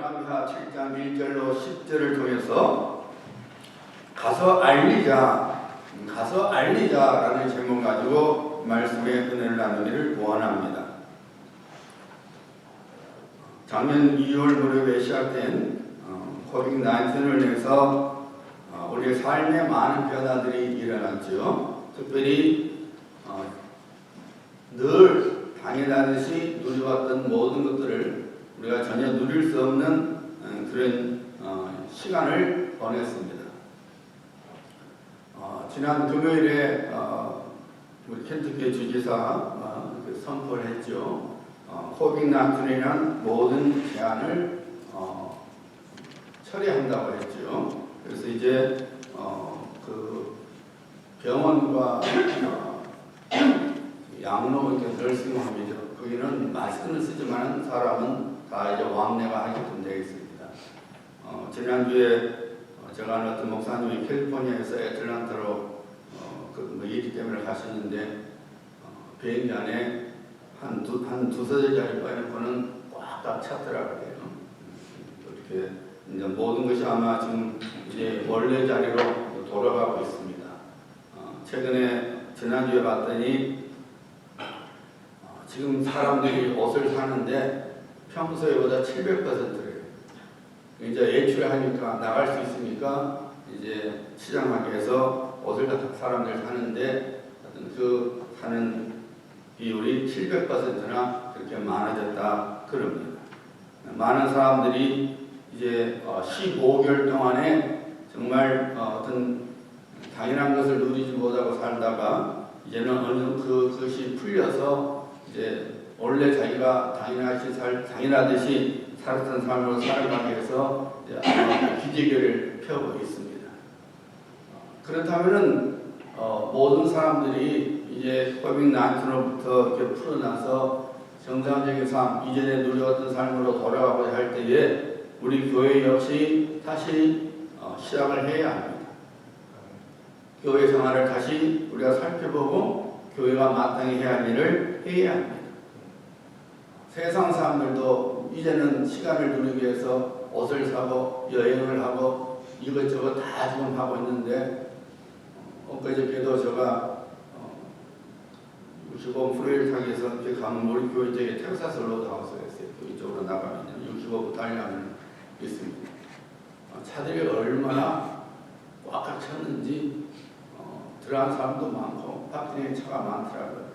열왕기하 7장 1절로 10절을 통해서 가서 알리자라는 제목 가지고 말씀의 은혜를 나누기를 원합니다. 작년 2월 무렵에 시작된 코빅-19을 인해서 우리의 삶에 많은 변화들이 일어났죠. 특별히 늘 당연하듯이 누려왔던 모든 것들을 우리가 전혀 누릴 수 없는 그런 시간을 보냈습니다. 지난 금요일에 우리 켄터키 주지사 선포를 했죠. 코빅-19이란 모든 제한을 처리한다고 했죠. 그래서 이제 그 병원과 양로 이렇게 널싱홈이죠. 거기는 마스크는 쓰지만 사람은 다 이제 왕래가 하게끔 되어 있습니다. 지난주에 제가 아는 어떤 목사님이 캘리포니아에서 애틀란타로 그 일 때문에 가셨는데 비행기 안에 한 두세 자리 빼놓고는 꽉 찼더라고요. 이렇게 이제 모든 것이 아마 지금 이제 원래 자리로 돌아가고 있습니다. 최근에 지난주에 봤더니 지금 사람들이 옷을 사는데 평소에보다 700%래요. 이제 외출하니까 나갈 수 있으니까 이제 시장마켓에서 옷을 사람들 사는데 그 사는 비율이 700%나 그렇게 많아졌다 그럽니다. 많은 사람들이 이제 15개월 동안에 정말 어떤 당연한 것을 누리지 못하고 살다가 이제는 어느 그것이 풀려서 이제 원래 자기가 당연하듯이 살았던 삶으로 살아가기 위해서 기지개를 펴고 있습니다. 그렇다면은 모든 사람들이 이제 코빅-19로부터 이렇게 풀어나서 정상적인 삶, 이전에 누려왔던 삶으로 돌아가고자 할 때에 우리 교회 역시 다시 시작을 해야 합니다. 교회 생활을 다시 우리가 살펴보고 교회가 마땅히 해야 할 일을 해야 합니다. 세상 사람들도 이제는 시간을 누리기 위해서 옷을 사고 여행을 하고 이것저것 다 지금 하고 있는데 엊그저께도 제가 65 프레일 타기에서 이렇게 가면 우리 교회 쪽에 텍사스 로드하우스가 있어요. 이쪽으로 나가면 65부 달려면 있습니다. 차들이 얼마나 꽉 찼는지 들어간 사람도 많고 파킹에 차가 많더라고요.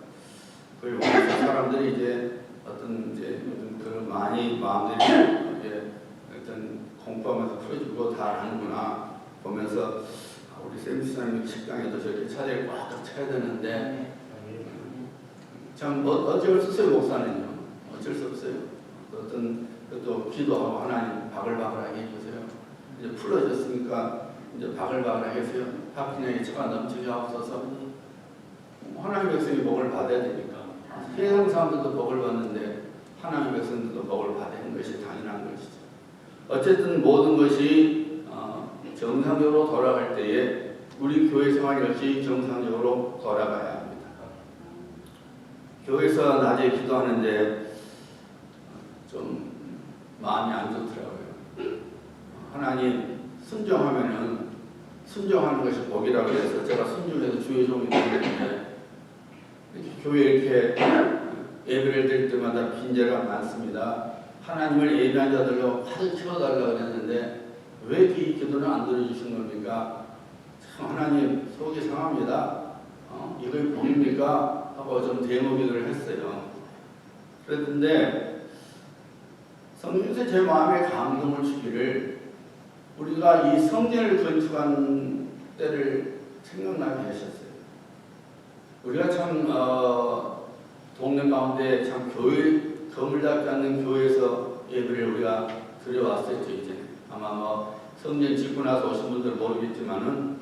그리고 사람들이 이제 어떤 이제 그런 많이 마음들이 이제 어떤 공부하면서 풀어주고 다 하는구나 보면서 우리 샘스님 식당에도 저렇게 차들이 꽉 차야 되는데 참 어쩔 수 없어요. 목사는요. 어쩔 수 없어요. 어떤 또 기도하고 하나님 바글바글하게 해주세요. 이제 풀어졌으니까 이제 바글바글하게 해주세요. 파킹에 차가 넘치게 하옵소서. 하나님 백성이 복을 받아야 되니까. 세상 사람들도 복을 받는데 하나님 백성들도 복을 받는 것이 당연한 것이죠. 어쨌든 모든 것이 정상적으로 돌아갈 때에 우리 교회 생활 역시 정상적으로 돌아가야 합니다. 교회에서 낮에 기도하는데 좀 마음이 안 좋더라고요. 하나님 순종하면은 순종하는 것이 복이라고 해서 제가 순종해서 주의 종이 되는데 교회 이렇게 예배를 드릴 때마다 빈제가 많습니다. 하나님을 예배한 자들로 화를 채워달라고 했는데 왜 이 기도는 안 들어주신 겁니까? 참 하나님 속이 상합니다. 이걸 복입니까? 하고 좀 대모 기도를 했어요. 그랬는데 성령께서 제 마음에 감동을 주기를 우리가 이 성전을 건축한 때를 생각나게 하셨어요. 우리가 참 동네 가운데 참 교회 거물답지 않는 교회에서 예배를 우리가 드려왔었죠. 이제 아마 뭐 성전 짓고 나서 오신 분들 모르겠지만은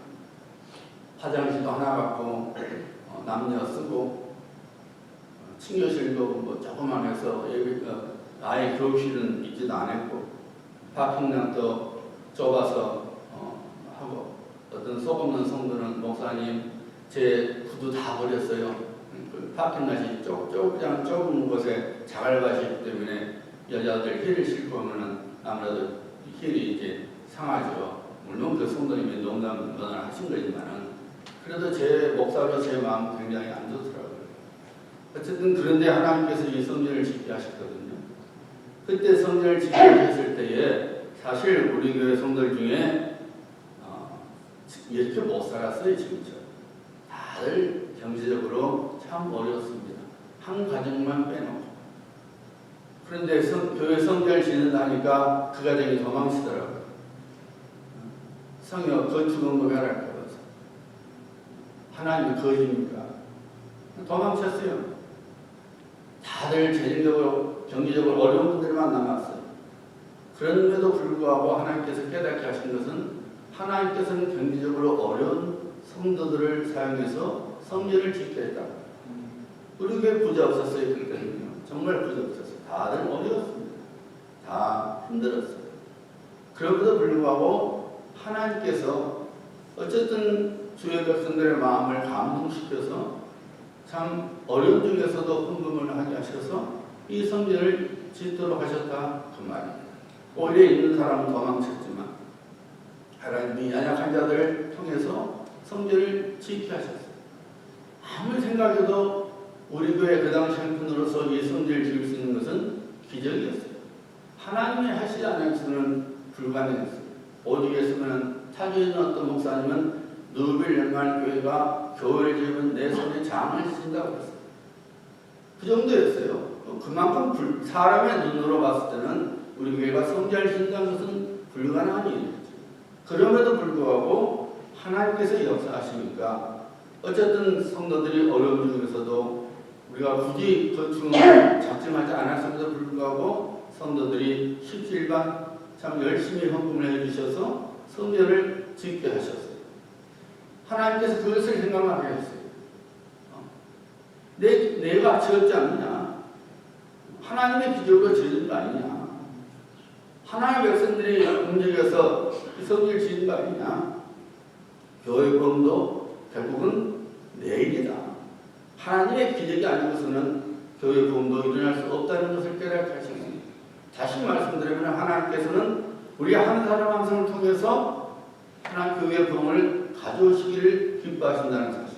화장실도 하나 갖고 남녀 쓰고 친교실도 뭐 조그만 해서 아예 교육실은 있지도 않았고 파킹장도 좁아서 하고 어떤 속 없는 성도는 목사님 제 구두 다 버렸어요. 그 파킹plat이 그냥 좁은 곳에 자갈밭이기 때문에 여자들 힐을 신고 하면은 아무래도 힐이 이제 상하죠. 물론 그 성도님이 농담을 하신 거지만은 그래도 제 목사로 제 마음 굉장히 안 좋더라고요. 어쨌든 그런데 하나님께서 이 성전을 짓게 하셨거든요. 그때 성전을 짓게 하셨을 때에 사실 우리 교회 성도들 중에 이렇게 못 살았어요. 진짜 다들 경제적으로 참 어려웠습니다. 한 가정만 빼놓고. 그런데 교회 성전을 짓는다니까 그 가정이 도망치더라고요. 성역 건축원금 해랄까 봐서. 하나님이 거짓입니까? 도망쳤어요. 다들 재정적으로 경제적으로 어려운 분들만 남았어요. 그런데도 불구하고 하나님께서 깨닫게 하신 것은 하나님께서는 경제적으로 어려운 성도들을 사용해서 성전을 짓게 했다. 우리 교회 부자 없었어요. 그랬거든요. 정말 부자 없었어요. 다들 어려웠습니다. 다 힘들었어요. 그럼에도 불구하고 하나님께서 어쨌든 주의 백성들의 마음을 감동시켜서 참 어려운 중에서도 헌금을 하게 하셔서 이 성전을 짓도록 하셨다 그 말입니다. 오히려 있는 사람은 도망쳤지만 하나님이 연약한 자들을 통해서 성전을 짓게 하셨어요. 아무리 생각해도 우리 교회 그 당시 형편으로서 이 성전을 지을 수 있는 것은 기적이었어요. 하나님이 하시지 않았으면 불가능했어요. 오직 했으면 타주에 있는 어떤 목사님은 누빌 연말교회가 교회를 지으면 내 손에 장을 신다고 했어요. 그 정도였어요. 그만큼 사람의 눈으로 봤을 때는 우리 교회가 성전을 짓는다는 것은 불가능한 일이었죠. 그럼에도 불구하고 하나님께서 역사하시니까 어쨌든 성도들이 어려운 중에서도 우리가 굳이 건축을 작정하지 않았음에도 불구하고 성도들이 십시일반 참 열심히 헌금을 해주셔서 성전을 짓게 하셨어요. 하나님께서 그것을 생각하게 했어요. 내가 지었지 않느냐? 하나님의 기적으로 지은 거 아니냐? 하나님의 백성들이 움직여서 성전을 지은 거 아니냐? 교회 부흥도 결국은 내일이다. 하나님의 기적이 아니고서는 교회 부흥도 일어날 수 없다는 것을 깨닫게 하셨습니다. 다시 말씀드리면 하나님께서는 우리 한 사람 한 사람을 통해서 하나님 교회 부흥을 가져오시기를 기뻐하신다는 사실.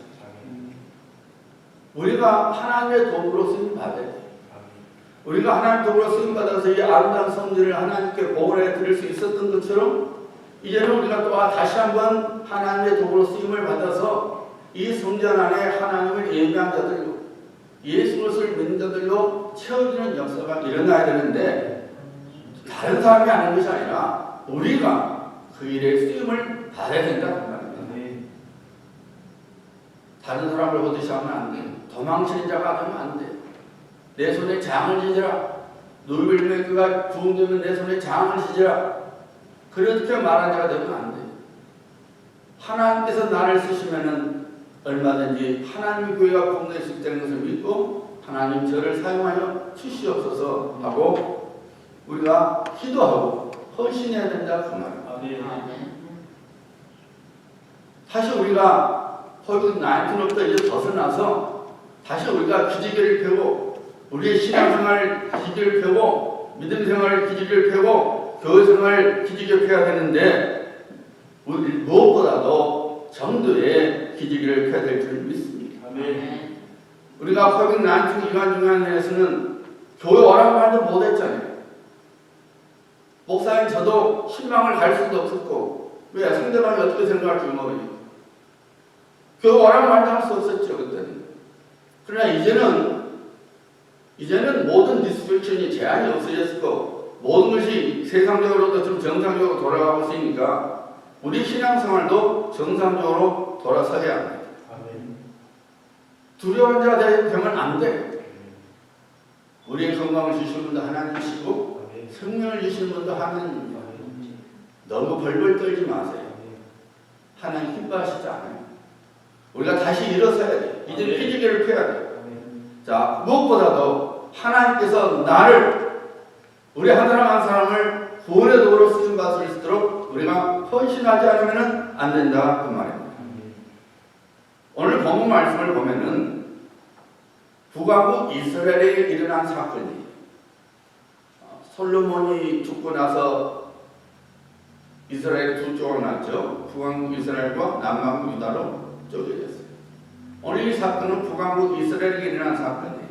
우리가 하나님의 도구로 쓰임 받아야 돼요. 우리가 하나님 도구로 쓰임 받아서 이 아름다운 성전을 하나님께 보호해 드릴 수 있었던 것처럼 이제는 우리가 또 다시 한번 하나님의 도구로 쓰임을 받아서 이 성전 안에 하나님을 예배한 자들로 예수 그리스도를 믿는 자들로 채워지는 역사가 일어나야 되는데 다른 사람이 하는 것이 아니라 우리가 그 일에 쓰임을 받아야 된다는 말입니다. 다른 사람을 보듯이 하면 안 돼. 도망치는 자가 되면 안 돼. 내 손에 장을 지지라. 누빌메크가 부흥되면 내 손에 장을 지지라. 그렇게 말한 자가 되면 안 돼. 하나님께서 나를 쓰시면은 얼마든지 하나님의 교회가 공동될 수 있다는 것을 믿고 하나님 저를 사용하여 주시옵소서 하고 우리가 기도하고 헌신해야 된다 그 말입니다. 다시 우리가 코비드-19로부터 이제 벗어나서 다시 우리가 기지개를 펴고 우리의 신앙생활 기지개를 펴고 믿음생활 기지개를 펴고 교회생활 기지개를 펴야 되는데 우리 무엇보다도 정도의 기지개를 펴야 될 줄 믿습니다. 아멘. 우리가 코비드-19 기간 중간에서는 교회 오라고 말도 못했잖아요. 목사님 저도 실망을 갈 수도 없었고 왜 상대방이 어떻게 생각할지 모르니까 교회 오라고 말도 할 수 없었죠 그때는. 그러나 이제는 모든 디스트랙션이 제한이 없어졌고 모든 것이 세상적으로도 좀 정상적으로 돌아가고 있으니까 우리 신앙생활도 정상적으로 돌아서야 합니다. 두려운 자가 되면 안 돼. 우리의 건강을 주시는 분도 하나님이시고 생명을 주시는 분도 하나님입니다. 너무 벌벌 떨지 마세요. 하나님 기뻐하시지 않아요. 우리가 다시 일어서야 돼. 이제 피지개를 펴야 돼. 자, 무엇보다도 하나님께서 나를 우리 한 사람 한 사람을 구원의 도구로 쓰임 받을 수 있도록 우리가 헌신하지 않으면 안 된다 그 말입니다. 오늘 본문 말씀을 보면은 북왕국 이스라엘에 일어난 사건이 솔로몬이 죽고 나서 이스라엘 두 쪽으로 났죠. 북왕국 이스라엘과 남왕국 유다로 쪼개졌어요. 오늘 이 사건은 북왕국 이스라엘에게 일어난 사건이에요.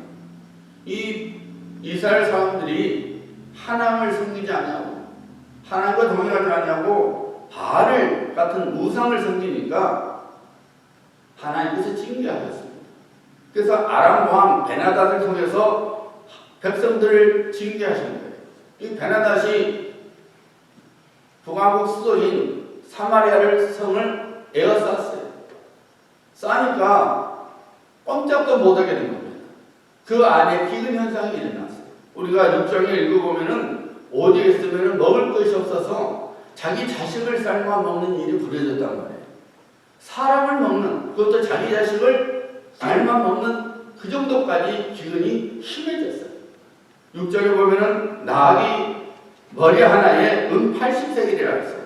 이 이스라엘 사람들이 하나님을 섬기지 않냐고, 하나님과 동행하지 않냐고 바알 같은 우상을 섬기니까 하나님께서 징계하셨습니다. 그래서 아람 왕 베나닷을 통해서 백성들을 징계하신 거예요. 이 베나닷이 북왕국 수도인 사마리아를 성을 에워쌌어요. 싸니까 꼼짝도 못하게 된 겁니다. 그 안에 기근 현상이 일어났어요. 우리가 6장에 읽어보면은 오디에 있으면 먹을 것이 없어서 자기 자식을 삶아 먹는 일이 벌어졌단 말이에요. 사람을 먹는, 그것도 자기 자식을 삶아 먹는 그 정도까지 기근이 심해졌어요. 6장에 보면은 나귀 머리 하나에 80세겔이라고 했어요.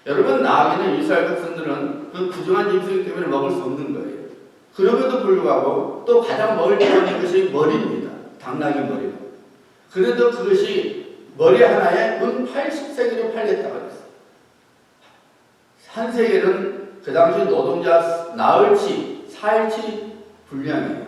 여러분, 나귀는 이스라엘 백성들은 그 부정한 짐승이기 때문에 먹을 수 없는 거예요. 그럼에도 불구하고 또 가장 먹을 수 있는 것이 머리입니다. 당나귀 머리가. 그래도 그것이 머리 하나에 80세겔을 팔겠다고 했어요. 한 세겔은 그 당시 노동자 나흘치, 4일치 분량이에요.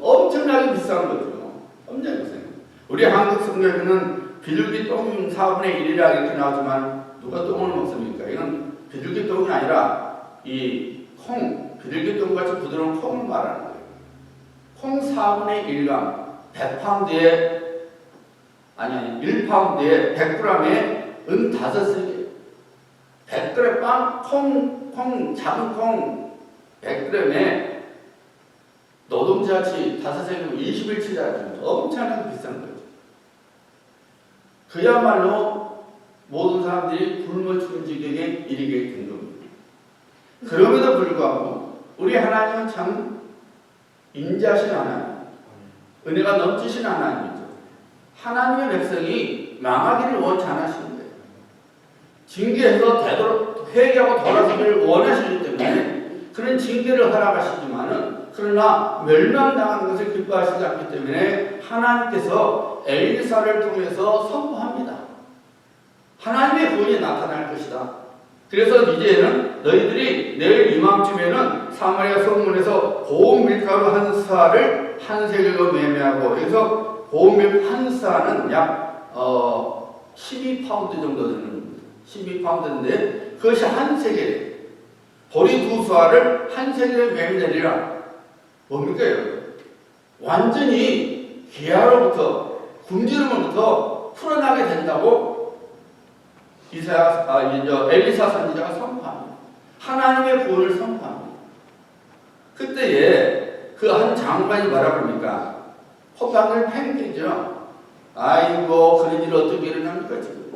엄청나게 비싼 거죠. 엄청 비싸요. 우리 한국 성경에는 비둘기 똥 4분의 1이라 이렇게 나오지만 누가 똥을 먹습니까? 이건 비둘기 똥이 아니라 이 콩, 비둘기 똥같이 부드러운 콩을 말하는 거예요. 콩 4분의 1gram, 100파운드에, 아니 1파운드에 100g에 은 5세겔. 100g 빵, 콩, 작은 콩 100g에 노동자치 5세겔 20일치라는 엄청나게 비싼 거죠. 그야말로 모든 사람들이 굶어 죽은 지경에 이르게 된 겁니다. 그럼에도 불구하고 우리 하나님은 참 인자하신 하나님, 은혜가 넘치신 하나님이죠. 하나님의 백성이 망하기를 원치 않으시는 거예요. 징계해서 되도록 회개하고 돌아서기를 원하시기 때문에 그런 징계를 허락하시지만은, 그러나 멸망당하는 것을 기뻐하시지 않기 때문에 하나님께서 엘리사를 통해서 선포합니다. 하나님의 구원이 나타날 것이다. 그래서 이제는 너희들이 내일 이맘쯤에는 사마리아 성문에서 고운 밀가루 한 사를 한 세겔로 매매하고, 여기서 고운 밀 한 사는 약 12파운드 정도 되는 12파운드인데 그것이 한 세겔, 보리 두 수알을 한 세겔에 매매되리라. 뭡니까 여러분? 완전히 기아로부터, 굶주림으로부터 풀어나게 된다고 엘리사 선지자가 선포합니다. 하나님의 구원을 선포합니다. 그때에 그 한 장관이 뭐라 그럽니까? 콧방울 팽개죠. 아이고, 그런 일 어떻게 일어납니까 지금?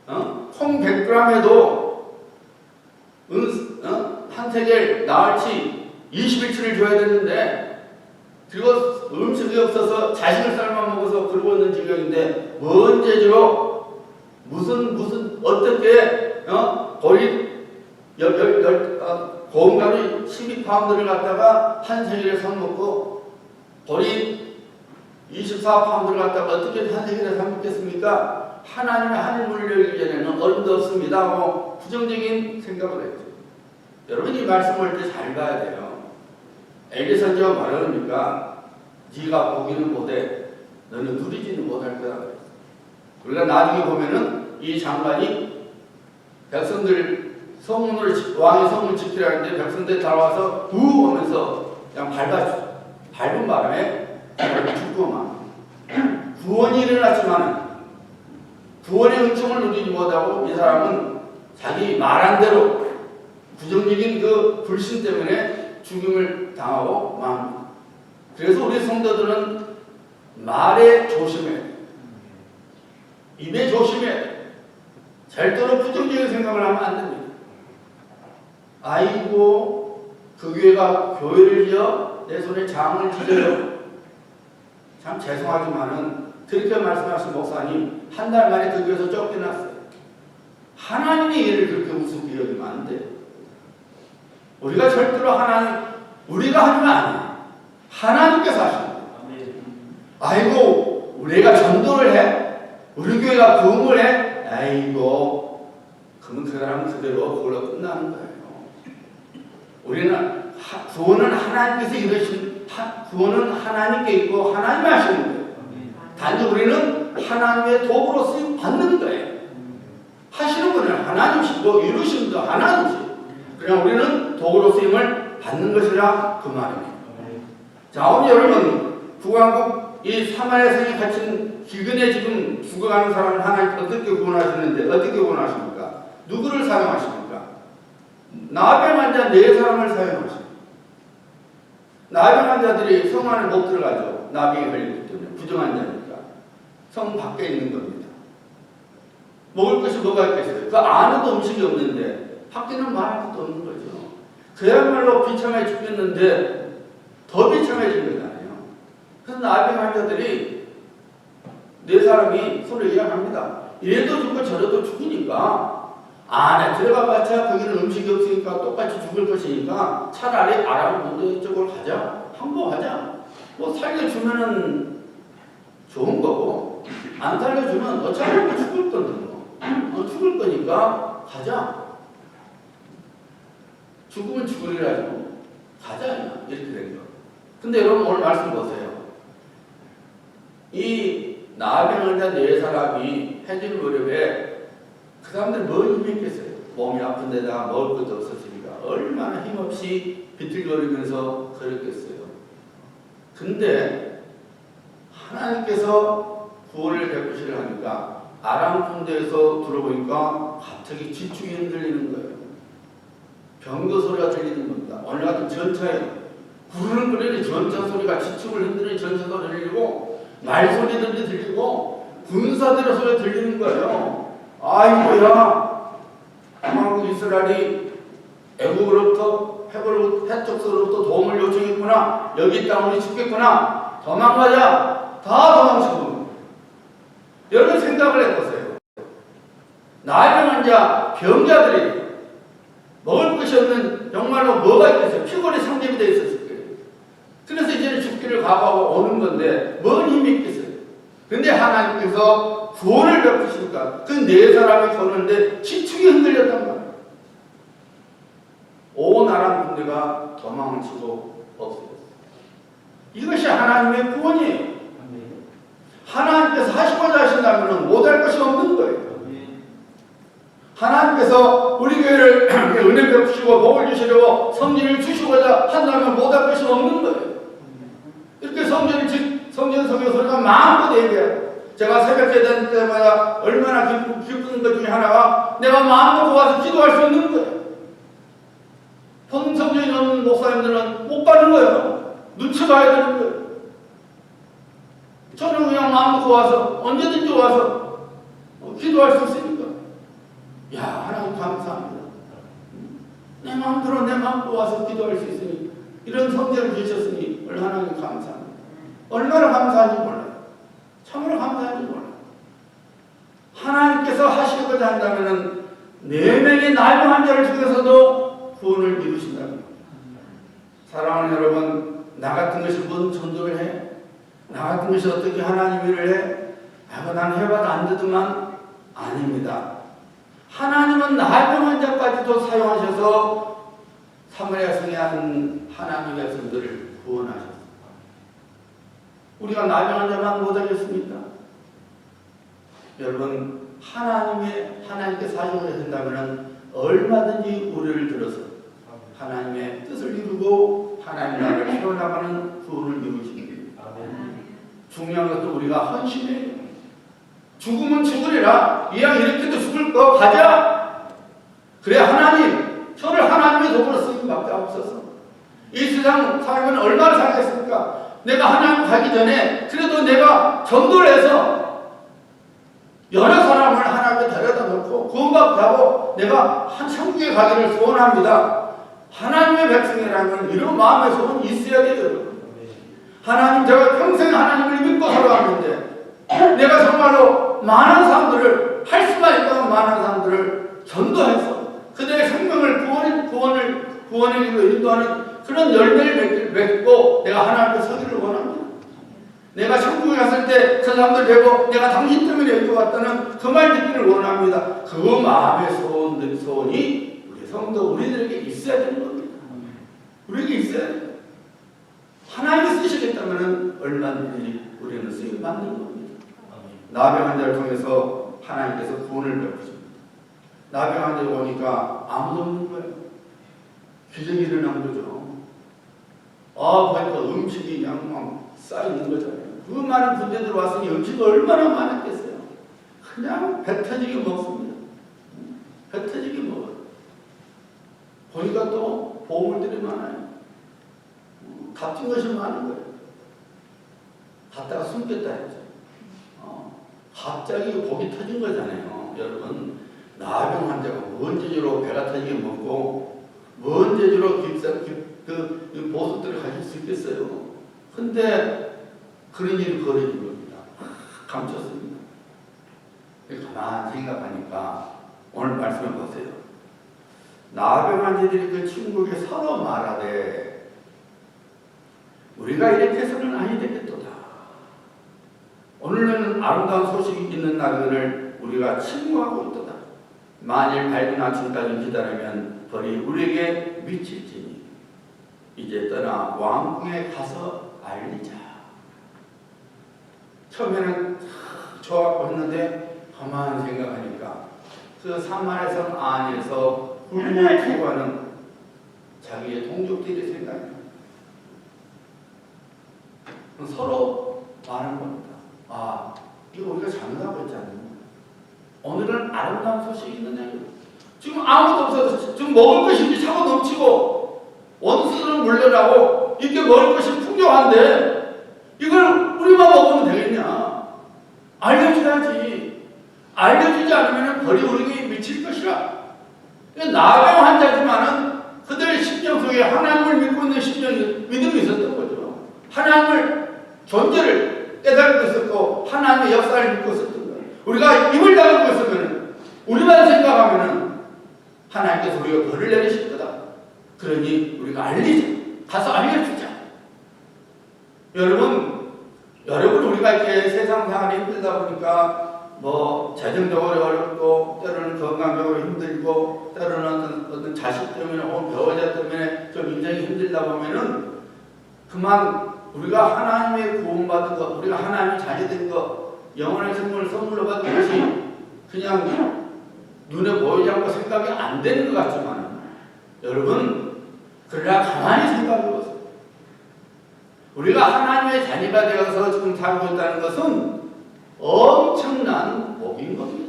콩 100g에도 한 세겔 나흘치 20일치를 줘야 되는데, 그리고 음식이 없어서 자식을 삶아 먹어서 그러고 있는 지경인데 뭔 재주로 무슨 어떻게 거의 고운 가루 12파운드를 갖다가 한 세겔에 사 먹고 거의 24파운드를 갖다가 어떻게 한 세겔에 사 먹겠습니까? 하나님의 하늘문을 열기 전에는 얼음도 없습니다 하고 부정적인 생각을 했죠. 여러분, 이 말씀을 할 때 잘 봐야 돼요. 엘리 선지자가 뭐라 그럽니까? 네가 보기는 못해, 너는 누리지는 못할 거다. 우리가 나중에 보면은 이 장관이 백성들 성문으로, 왕의 성문을 지키라 하는데 백성들 따라와서 우 하면서 그냥 밟은 바람에 죽고만. 구원이 일어났지만 구원의 은총을 누리지 못하고 이 사람은 자기 말한 대로 부정적인 그 불신 때문에 죽임을 당하고 맙니다. 그래서 우리 성도들은 말에 조심해야 돼. 입에 조심해야 돼. 절대로 부정적인 생각을 하면 안 됩니다. 아이고, 그 교회를 지어 내 손에 장을 지어요. 참 죄송하지만은 그렇게 말씀하신 목사님 한 달 만에 그 교회에서 쫓겨났어요. 하나님의 일을 그렇게 우습게 여기면 안 돼요. 우리가 절대로 우리가 하면 안 돼요. 하나님께서 하시는 거예요. 아이고, 우리가 전도를 해? 우리 교회가 부흥을 해? 아이고, 그러면 그 사람은 그대로 그걸로 끝나는 거예요. 우리는 구원은 하나님께서 이루신, 구원은 하나님께 있고 하나님 하시는 거예요. 단지 우리는 하나님의 도구로 쓰임 받는 거예요. 하시는 분은 하나님이시고 이루신 분도 하나님이시고, 그냥 우리는 도구로 쓰임을 받는 것이라 그 말입니다. 자, 오늘 여러분, 구강국 이 사마리아 성에 갇힌 기근에 지금 죽어가는 사람을 하나님 어떻게 구원하시는데, 어떻게 구원하십니까? 누구를 사용하십니까? 나병 환자 4사람을 사용하십니다. 나병 환자들이 성 안에 못 들어가죠. 나병이 걸리기 때문에. 부정환자니까. 성 밖에 있는 겁니다. 먹을 것이 뭐가 있겠어요? 그 안에도 음식이 없는데 밖에는 말할 것도 없는 거죠. 그야말로 비참해 죽겠는데 더 비참해진 거잖아요. 그래서 나병 환자들이 4사람이 서로 이야기합니다. 얘도 죽고 저래도 죽으니까 안에 들어가봤자 거기는 음식이 없으니까 똑같이 죽을 것이니까 차라리 아랍 쪽으로 가자. 항복하자. 뭐 살려주면은 좋은 거고 안 살려주면 어차피 뭐 죽을 건데 죽을 거니까 가자. 죽으면 죽으리라고 가자. 이렇게 된 거. 근데 여러분 오늘 말씀 보세요. 이 나병 환자 4사람이 해질 무렵에 그 사람들 뭘 힘이 있겠어요? 몸이 아픈 데다가 먹을 것도 없었으니까 얼마나 힘없이 비틀거리면서 걸었겠어요. 근데 하나님께서 구원을 베푸시려 하니까 아람 군대에서 들어보니까 갑자기 지축이 흔들리는 거예요. 병거 소리가 들리는 겁니다. 오늘 같은 전차에 구르는 끓이는 전차 소리가 지축을 흔드는 전차 소리가 들리고 말소리들이 들리고 군사들의 소리가 들리는 거예요. 아이고야, 한국 이스라엘이 애국으로부터 해적서로부터 도움을 요청했구나. 여기 있다 우리 죽겠구나. 도망가자. 다 도망치고. 여러분 생각을 해보세요. 나병 환자 병자들이 먹을 것이 없는 정말로 뭐가 있겠어요? 피곤에 상접이 되어 있었을 거예요. 그래서 이제는 죽기를 각오하고 오는 건데 뭔 힘이 있겠어요? 근데 하나님께서 구원을 베푸시니까 그 4사람이 거는데 지축이 흔들렸단 말이에요. 온 아람 군대가 도망을 치고 없어졌어요. 이것이 하나님의 구원이에요. 하나님께서 하시고자 하신다면 못할 것이 없는 거예요. 하나님께서 우리 교회를 은혜 베푸시고 복을 주시려고 성전을 주시고자 한다면 못할 것이 없는 거예요. 이렇게 성전 성경 소리가 마음껏 얘기해요. 제가 새벽 예배 때마다 얼마나 기쁜 것 중에 하나가 내가 마음껏 와서 기도할 수 있는 거예요. 성전에 있는 목사님들은 못 가는 거예요. 눈치 봐야 되는 거예요. 저는 그냥 마음껏 와서 언제든지 와서 기도할 수 있으니까. 야, 하나님 감사합니다. 내 마음대로 내 마음껏 와서 기도할 수 있으니 이런 성전을 주셨으니 하나님 감사합니다. 얼마나 감사한지 몰라요. 참으로 감사한지 몰라요. 하나님께서 하시고자 한다면 4명의 나병 환자를 중에서도 구원을 이루신다는 겁니다. 사랑하는 여러분, 나 같은 것이 무슨 전도를 해? 나 같은 것이 어떻게 하나님 일을 해? 난 해봐도 안 되더만. 아닙니다. 하나님은 나병 환자까지도 사용하셔서 사마리아 성에 한 하나님의 백성들을 구원하셨습니다. 우리가 나병 환자만 못하겠습니까? 여러분, 하나님께서 하시고자 한다면 얼마든지 우리를 들어서 하나님의 뜻을 이루고 하나님 나라를 세워나가는 구원을 이루십니다. 중요한 것도 우리가 헌신해요. 죽으면 죽으리라. 이왕 이렇게도 죽을 거 가자. 그래 하나님, 저를 하나님의 도구로 쓰임밖에 없어서 이 세상 살면 얼마나 살겠습니까? 내가 하나님 가기 전에 그래도 내가 전도를 해서 여러 사람을 하나님께 데려다 놓고 구원받게 하고 내가 한 천국에 가기를 소원합니다. 하나님의 백성이라면 이런 마음의 소원이 있어야 돼요. 하나님, 제가 평생 하나님을 믿고 살아왔는데 내가 정말로 많은 사람들을 할 수만 있다면 많은 사람들을 전도해서 그들의 생명을 구원의 길로 인도하는 그런 열매를 맺고 내가 하나님께 서기를 원합니다. 내가 천국에 갔을 때 그 사람들 배고 내가 당신 때문에 여기 왔다는 그 말 듣기를 원합니다. 그 마음의 소원이 우리 성도 우리들에게 있어야 되는 겁니다. 우리에게 있어야 돼요. 하나님이 쓰시겠다면 얼마든지 우리는 쓰임 받는 겁니다. 나병 환자를 통해서 하나님께서 구원을 베푸십니다. 나병 환자를 보니까 아무도 없는 거예요. 기적이 일어난 거죠. 보니까 음식이 그냥 막 쌓여있는 거잖아요. 그 많은 군대들 왔으니 음식이 얼마나 많았겠어요. 그냥 배 터지게 먹습니다. 배 터지게 먹어요. 보니까 또 보물들이 많아요. 값진 것이 많은 거예요. 갔다가 숨겼다 했죠. 갑자기 복이 터진 거잖아요. 여러분, 나병 환자가 뭔 재주로 배가 터지게 먹고 뭔 재주로 그 보석들을 가질 수 있겠어요. 근데 그런 일이 벌어진 겁니다. 감췄습니다. 가만히 생각하니까 오늘 말씀을 보세요. 나병 환자들이 그 친구에게 서로 말하되 우리가 이렇게 해서는 아니 되겠도다. 오늘은 아름다운 소식이 있는 날을 우리가 침묵하고 있도다. 만일 밝은 아침까지 기다리면 벌이 우리에게 미칠지니 이제 떠나 왕궁에 가서 알리자. 처음에는 좋았고 했는데 가만히 생각하니까 그 사마리아성 안에서 굶고 하는 자기의 동족들이 생각나요. 서로 말하는 겁니다. 이거 우리가 잘못하고 있지 않느냐. 오늘은 아름다운 소식이 있느냐. 지금 아무도 없어서 지금 먹을 것이 차고 넘치고 원수들은 물려나고 이렇게 먹을 것이 풍요한데 이걸 우리만 먹으면 되겠냐. 알려줘야지. 알려주지 않으면 벌이 우리에게 미칠 것이라. 나병 환자지만은 그들의 심령 속에 하나님을 믿고 있는 믿음이 있었던 거죠. 하나님을 존재를 깨닫고 있었고 하나님의 역사를 믿고 있었던 거예요. 우리가 입을 다물고 있으면 우리만 생각하면 하나님께서 우리가 벌을 내리실 거다. 그러니 우리가 알리자. 가서 알려주자. 여러분 우리가 이렇게 세상 생활이 힘들다 보니까 재정적으로 어렵고 때로는 건강적으로 힘들고 때로는 어떤 자식 때문에 배우자 때문에 좀 인생이 힘들다 보면은 그만 우리가 하나님의 구원받은 것, 우리가 하나님의 자녀된 것, 영원의 생명을 선물로 받은 것이 그냥 눈에 보이지 않고 생각이 안 되는 것 같지만 여러분 그러나 가만히 생각해 보세요. 우리가 하나님의 자녀가 되어서 지금 살고 있다는 것은 엄청난 복인 겁니다.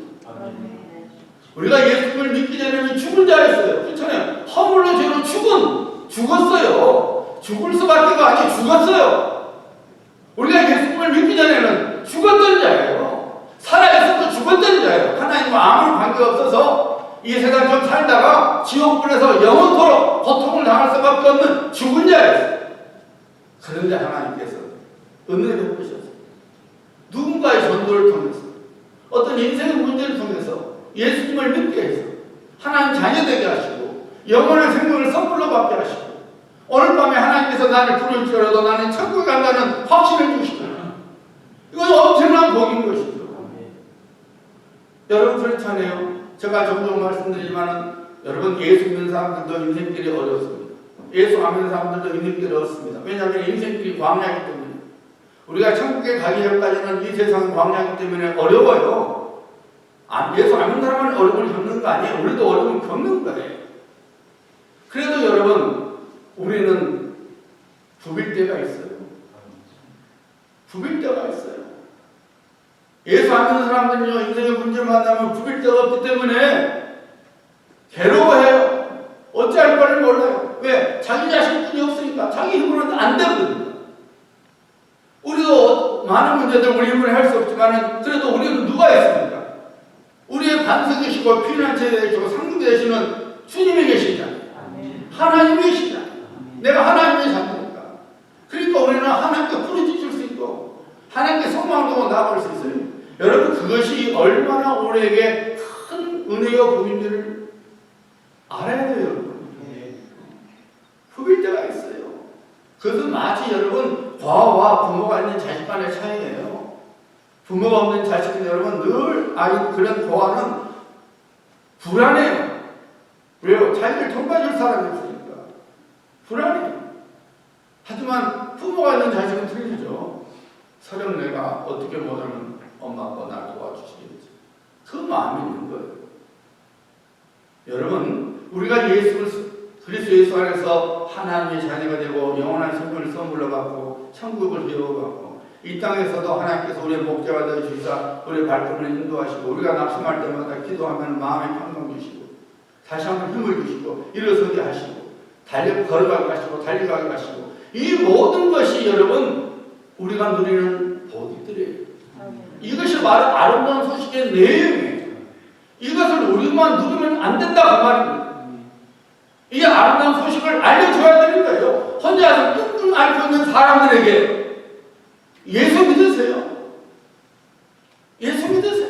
우리가 예수님을 믿기 전에는 죽은 자였어요. 그렇잖아요. 허물로 죄로 죽었어요. 죽을 수밖에 아니 죽었어요. 우리가 예수님을 믿기 전에는 죽었던 자예요. 살아있어도 죽었던 자예요. 하나님과 아무 관계가 없어서 이 세상 좀 살다가 지옥불에서 영원토록 고통을 당할 수밖에 없는 죽은 자였어요. 그런데 하나님께서 은혜를 베푸셨어요. 누군가의 전도를 통해서 어떤 인생의 문제를 통해서 예수님을 믿게 해서 하나님 자녀되게 하시고 영원한 생명을 선물로 받게 하시고 오늘 밤에 하나님께서 나를 부를지라도 나는 천국에 간다는 확신을 주시고 이건 엄청난 복인 것이죠. 여러분 그렇잖아요. 제가 종종 말씀드리지만 여러분 예수 믿는 사람들도 인생길이 어렵습니다. 예수 안 믿는 사람들도 인생길이 어렵습니다. 왜냐하면 인생길이 광야이기 때문에 우리가 천국에 가기 전까지는 이 세상은 광야이기 때문에 어려워요. 예수 안 믿는 사람은 어려움을 겪는 거 아니에요. 우리도 어려움을 겪는 거예요. 그래도 여러분 우리는 부빌 때가 있어요. 부빌 때가 있어요. 예수 안 믿는 사람들은요 인생의 문제를 만나면 부빌 때가 없기 때문에 괴로워해요. 어찌할 바를 몰라요. 왜? 자기 자신뿐이 없으니까 자기 힘으로는 안 되거든요. 우리도 많은 문제들 우리 힘으로 할 수 없지만 그래도 우리는 누가 있습니까? 우리의 반석이시고 피난처 되시고 상급 되시는 주님이 계시잖아요. 하나님이 계시잖아요. 내가 하나님의 자녀니까. 그러니까 우리는 하나님께 부르짖을 수 있고 하나님께 소망을 두고 나아갈 수 있어요. 여러분 그것이 얼마나 우리에게 큰 은혜와 복인지를 알아야 돼요. 여러분. 부빌 때가 있어요. 그것은 마치 여러분 과와 부모가 있는 자식 간의 차이예요. 부모가 없는 자식은 여러분 늘 그런 고아는 불안해요. 왜요? 자기를 돌봐줄 사람이 없으니까 불안해요. 하지만 부모가 있는 자식은 틀리죠. 설령 내가 어떻게 못하면 엄마 아빠 날 도와주시겠지. 그 마음이 있는 거예요. 여러분, 우리가 그리스도 예수 안에서 하나님의 자녀가 되고 영원한 생명을 선물로 받고 천국을 배워받고 이 땅에서도 하나님께서 우리의 목자가 되어주시사 우리의 발걸음을 인도하시고 우리가 낙심할 때마다 기도하면 마음에 평강 주시고 다시 한번 힘을 주시고 일어서게 하시고 걸어가게 하시고 달려가게 하시고 이 모든 것이 여러분 우리가 누리는 복이들이에요. 이것이 바로 아름다운 소식의 내용이에요. 이것을 우리만 누리면 안 된다 그 말입니다. 이 아름다운 소식을 알려줘야 되는 거예요. 혼자서 끙끙 앓고 있는 사람들에게 예수 믿으세요. 예수 믿으세요.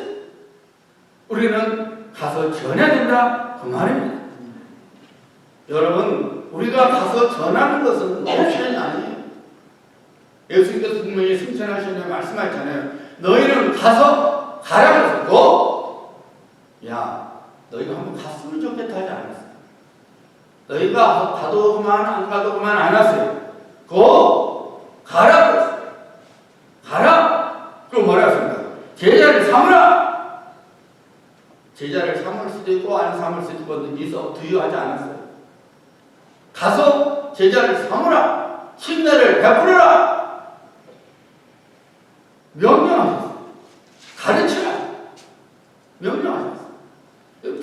우리는 가서 전해야 된다 그 말입니다. 여러분, 우리가 가서 전하는 것은 옵션이 아니에요. 예수님께서 분명히 승천하시는 말씀하셨잖아요. 너희는 가서 가라고 했고, 야, 너희가 한번 갔으면 좋겠다 하지 않았어요. 너희가 가도 그만 안 가도 그만 안 하세요. 가라고 했어요. 가라. 그럼 뭐라 했습니까? 제자를 삼으라. 제자를 삼을 수도 있고 안 삼을 수도 있고 니서 두유하지 않았어요. 가서 제자를 삼으라. 신뢰를 베풀어라. 명령하셨어요. 가르치라. 명령하셨어요.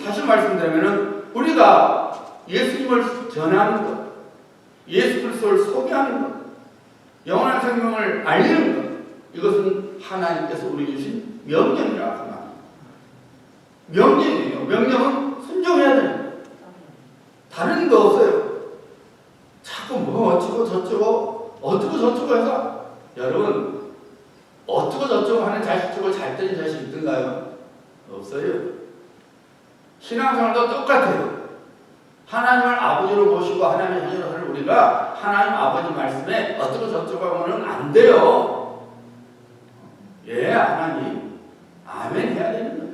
다시 말씀드리면 우리가 예수님을 전하는 것, 예수 그리스도를 소개하는 것, 영원한 생명을 알리는 것, 이것은 하나님께서 우리 주신 명령이라고 합니다. 명령이에요. 명령은 순종해야 돼요. 다른 거 없어요. 자꾸 뭐 어쩌고 저쩌고 해서 여러분 어쩌고 저쩌고 하는 자식 주고 잘 되는 자식 있던가요? 없어요. 신앙생활도 똑같아요. 하나님을 아버지로 모시고 하나님의 자녀로 하는 우리가 하나님 아버지 말씀에 어쩌고 저쩌고 하면 안 돼요. 예, 하나님. 아멘 해야 되는 거예요.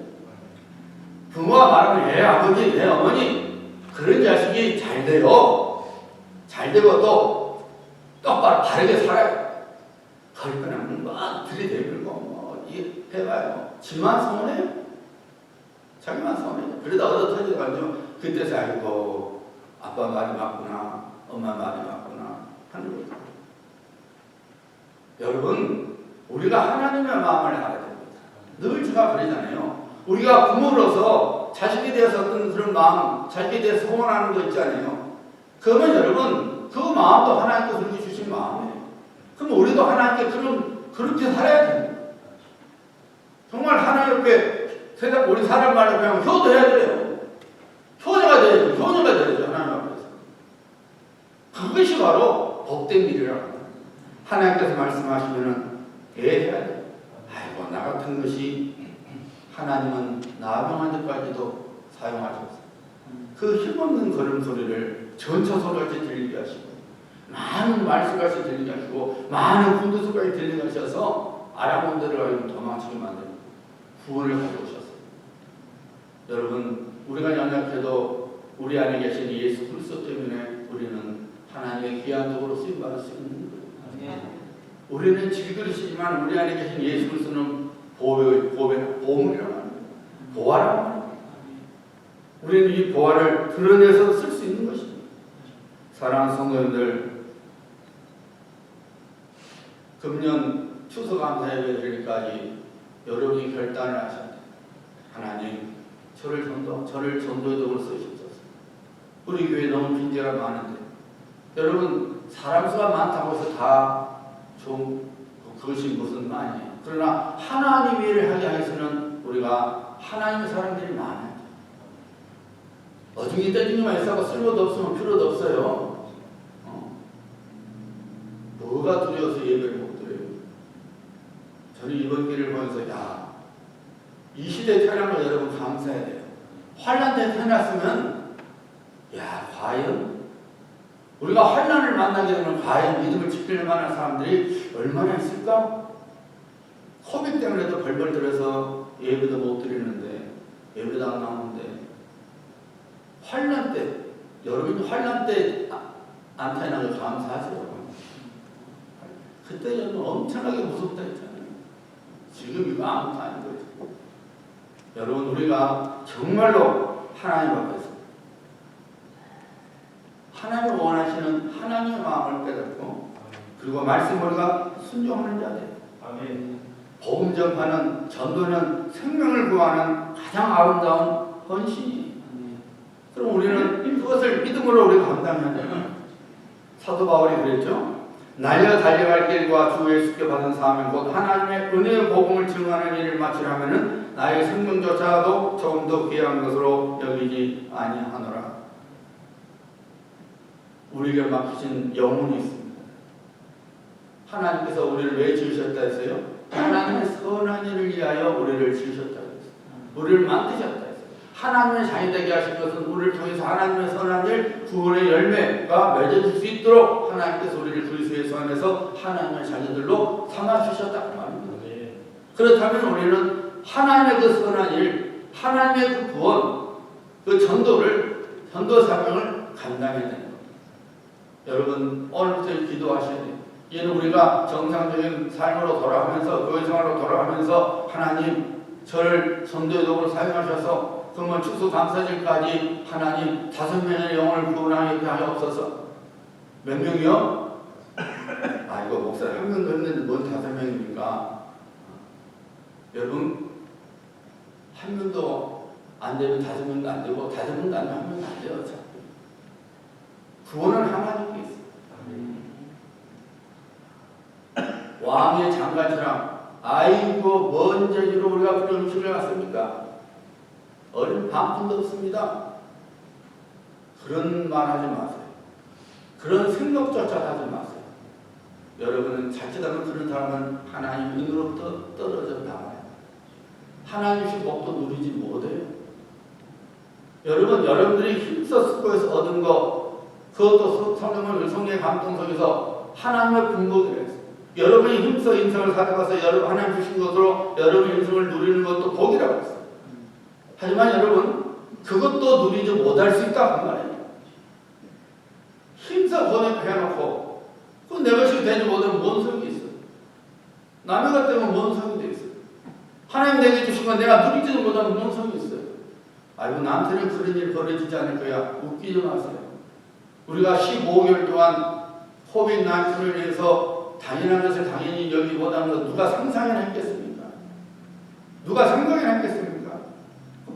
부모가 말하면 예, 아버지, 예, 어머니. 그런 자식이 잘 돼요. 잘 되고 또 똑바로 바르게 살아요. 거리거나 막 들이대고 뭐 해봐요. 지만 서운해요. 자기만 서운해요. 그러다 얻어 터져가지고 그때서 알고 아빠 말이 맞구나, 엄마 말이 맞구나 하는 거죠. 여러분, 우리가 하나님의 마음을 알아야 됩니다. 늘 제가 그러잖아요. 우리가 부모로서 자식에 대해서 어떤 그런 마음, 자식에 대해서 소원하는 거 있잖아요. 그러면 여러분, 그 마음도 하나님께서 우리에게 주신 마음이에요. 그럼 우리도 하나님께 그렇게 살아야 됩니다. 정말 하나님 옆에 우리 사람 말로 그냥 효도해야 돼요. 효자가 돼야죠. 효녀가 돼야죠. 하나님 앞에서. 그것이 바로 복된 길이라고 합니다. 하나님께서 말씀하시면은 해야 돼요. 아이고, 나 같은 것이 하나님은 나병한 데까지도 사용하셨어요. 그 힘없는 걸음소리를 전처소까지 들리게 하시고 많은 말씀까지 들리게 하시고 많은 군두소까지 들리게 하셔서 아람원들을 도망치게 만들고 구원을 가져오셨어요. 여러분, 우리가 연약해도 우리 안에 계신 예수 그리스도 때문에 우리는 하나님의 귀한 도구로 쓰임받을 수 있는 거예요. 우리는 질그릇이지만 우리 안에 계신 예수 그리스도는 보물이라고 합니다. 보화라고 합니다. 우리는 이 보화를 드러내서 쓸 수 있는 것입니다. 사랑하는 성도님들, 금년 추수감사예배 드리기까지 여러분이 결단을 하셔야 돼요. 하나님, 저를 전도적으로 쓰시옵소서. 우리 교회 너무 빈제가 많은데 여러분, 사람 수가 많다고 해서 다 그것이 무슨 말이에요. 그러나 하나님 일을 하게 하여서는 우리가 하나님의 사람들이 많아요. 어중이 떼중이만 있어도 쓸모도 없으면 필요도 없어요. 뭐가 두려워서 예배를 못 드려요. 저는 이번 기를 보면서 이 시대에 태어난 걸 여러분 감사해야 돼요. 환란 때 태어났으면 과연 우리가 환난을 만나게 되면 과연 믿음을 지킬 만한 사람들이 얼마나 있을까? 코빅 때문에도 벌벌 들어서 예배도 못 드리는데, 예배도 안 나오는데, 환난 때, 여러분이 환난 때 안타나게 감사하세요. 그때 여러분 엄청나게 무섭다 했잖아요. 지금 이거 아무것도 아닌 거죠. 여러분, 우리가 정말로 하나님 앞에서 하나님을 원하시는 하나님의 마음을 깨닫고, 그리고 말씀 우리가 순종하는 자들, 복음 전파는, 전도는 생명을 구하는 가장 아름다운 헌신이. 그럼 우리는 그것을 믿음으로 우리가 감당해야 돼요. 사도 바울이 그랬죠. 날려 달려갈 길과 주 예수께 받은 사명 곧 하나님의 은혜의 복음을 증언하는 일을 마치려면은 나의 생명조차도 조금 더 귀한 것으로 여기지 아니하노라. 우리에게 맡기신 영혼이 있습니다. 하나님께서 우리를 왜 지으셨다 했어요? 하나님의 선한 일을 위하여 우리를 지으셨다 했어요. 우리를 만드셨다 했어요. 하나님의 자녀 되게 하신 것은 우리를 통해서 하나님의 선한 일, 구원의 열매가 맺어질 수 있도록 하나님께서 우리를 그리스도 예수 안에서 하나님의 자녀들로 삼아주셨다고 말합니다. 그렇다면 우리는 하나님의 그 선한 일, 하나님의 그 구원, 그 전도 사명을 감당해야 되는 겁니다. 여러분, 오늘부터 기도하셔야 돼요. 이는 우리가 정상적인 삶으로 돌아가면서, 교회 생활로 돌아가면서 하나님 저를 전도의 도구로 사용하셔서 그러면 추수감사절까지 하나님 5명의 영혼을 구원하게 하옵소서. 몇 명이요? 아, 이거 목사 한 명도 했는데 뭔 5명입니까? 여러분, 한 명도 안 되면 5명도 안 되고 5명도 안 되면 1명도 안 돼요. 구원은 하나님께 있어요. 왕의 장관처럼 아이고 먼 저지로 우리가 그런 음식을 갔습니까? 어린 반푼도 없습니다. 그런 말 하지 마세요. 그런 생각조차 하지 마세요. 여러분은 자칫하면 그런 사람은 하나님 눈으로부터 떨어져 나가요. 하나님 주신 복도 누리지 못해요. 여러분들이 힘써 수고해서 얻은 거, 그것도 성령의 감동 속에서 하나님의 분복이라 했어요. 여러분이 힘써 인생을 살아가서 여러분 하나님 주신 것으로 여러분 인생을 누리는 것도 복이라고 했어요. 하지만 여러분, 그것도 누리지 못할 수 있다 그 말이에요. 힘써 번역해놓고 그 내 것이 되지 못하면 뭔 소용이 있어요? 남의 것 때문에 뭔 소용이 돼 있어요? 하나님 내게 주신 건 내가 누리지도 못하면 뭔 소용이 있어요? 아이고 나한테는 그런 일 벌어지지 않을 거야. 웃기지 마세요. 우리가 15개월 동안 코비드-19를 위해서 당연한 것을 당연히 여기보다는 누가 상상이나 했겠습니까? 누가 상상이나 했겠습니까?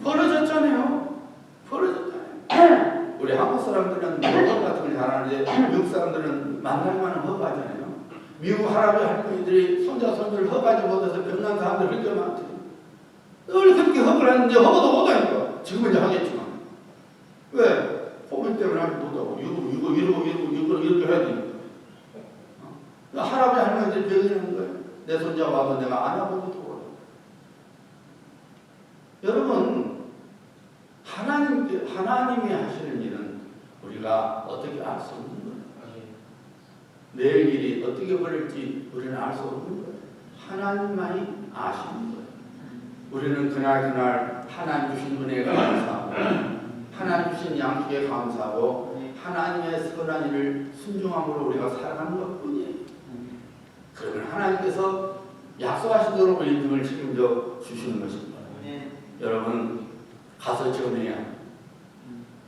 벌어졌잖아요. 벌어졌잖아요. 우리 한국 사람들은 허가 같은 걸 잘하는데 미국 사람들은 만날만한 허가잖아요. 미국 할아버지 할머니들이 손자 손주를 허가지 못해서 병난 사람들 그렇게 많죠. 늘 그렇게 허가를 했는데 허가도 못하니까 지금은 이제 하겠지만 왜? 코비드 때문에 하지 못하고 이거 이렇게 해야 되니까. 할아버지 할머니들이 병이라는 거예요. 내 손자 와도 내가 안아보지도 못하고. 여러분, 하나님이 하시는 일은 우리가 어떻게 알 수 없는 거예요. 내일 일이 어떻게 벌릴지 우리는 알 수 없는 거예요. 하나님만이 아시는 거예요. 우리는 그날 하나님 주신 은혜에 감사하고 하나님 주신 양식에 감사하고 하나님의 선한 일을 순종함으로 우리가 살아가는 것뿐이에요. 그러면 하나님께서 약속하신 대로 우리 인생을 책임져 주시는 것입니다. 여러분 가서 전해야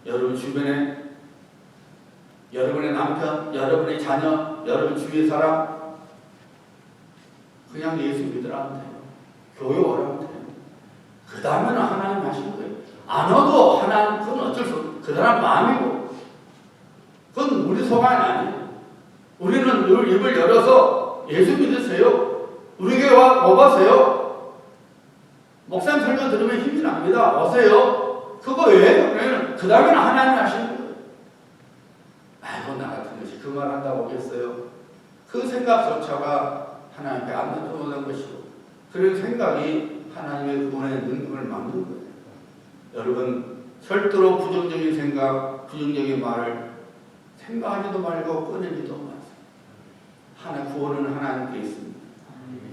여러분 주변에 여러분의 남편, 여러분의 자녀, 여러분 주위의 사람 그냥 예수 믿으라면 돼요. 교회 오라면 돼요. 그 다음에는 하나님 하시는 거예요. 안 와도 하나님 그건 어쩔 수 없어요. 그 사람 마음이고 그건 우리 소관이 아니에요. 우리는 입을 열어서 예수 믿으세요. 우리 교회 와보세요. 목사님 설교 들으면 힘이 납니다. 오세요. 그거예요. 그 다음에는 하나님 하시는 거예요. 아이고 나 같은 것이 그 말 한다고 오겠어요. 그 생각조차가 하나님께 안 들어오는 것이고 그런 생각이 하나님의 구원의 능력을 막는 거예요. 여러분 절대로 부정적인 생각, 부정적인 말을 생각하지도 말고 꺼내지도 마세요. 구원은 하나님께 있습니다.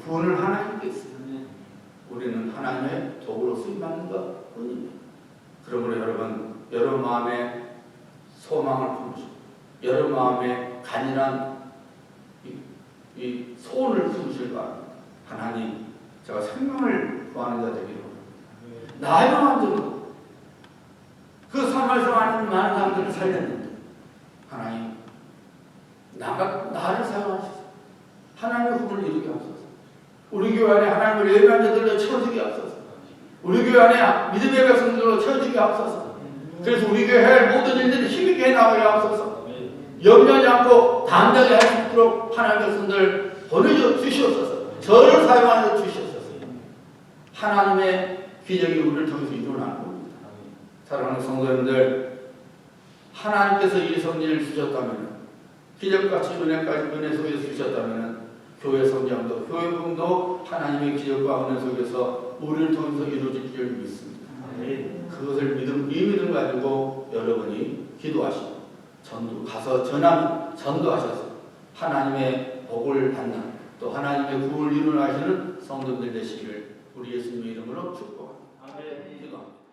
구원은 하나님께 있습니다. 우리는 하나님의 도구로 쓰임받는 것 뿐입니다. 그러므로 여러분 마음에 소망을 품으시고 여러분 마음에 간절한 이 소원을 품으실 바랍니다. 하나님, 제가 생명을 구하는 자 되기를 원합니다. 나의 마음대로 그 삶에서 많은 사람들을 살렸는데 하나님, 나를 사용하시소. 하나님의 꿈을 이루게 하소서. 우리 교회 안에 하나님을 예배한 자들로 채워지게 하소서. 우리 교회 안에 믿음의 백성들로 채워지게 하소서. 그래서 우리 교회 할 모든 일들이 힘있게 해나가게 하소서. 염려하지 않고 담대하게 할 수 있도록 하나님의 백성들 보내주시옵소서. 저를 사용하여 주시옵소서. 하나님의 기적이 우리를 통해서 일어나는 겁니다. 사랑하는 성도님들, 하나님께서 이 성전을 주셨다면, 기적같이 은혜 속에서 주셨다면 교회 성장도 교회 부흥도 하나님의 기적과 은혜 속에서 우리를 통해서 이루어질 줄 믿습니다. 그것을 이 믿음 가지고 여러분이 기도하시고 가서 전도하셔서 하나님의 복을 받는 또 하나님의 구원을 이루어가시는 성도들 되시기를 우리 예수님의 이름으로 축복합니다. 기도합니다.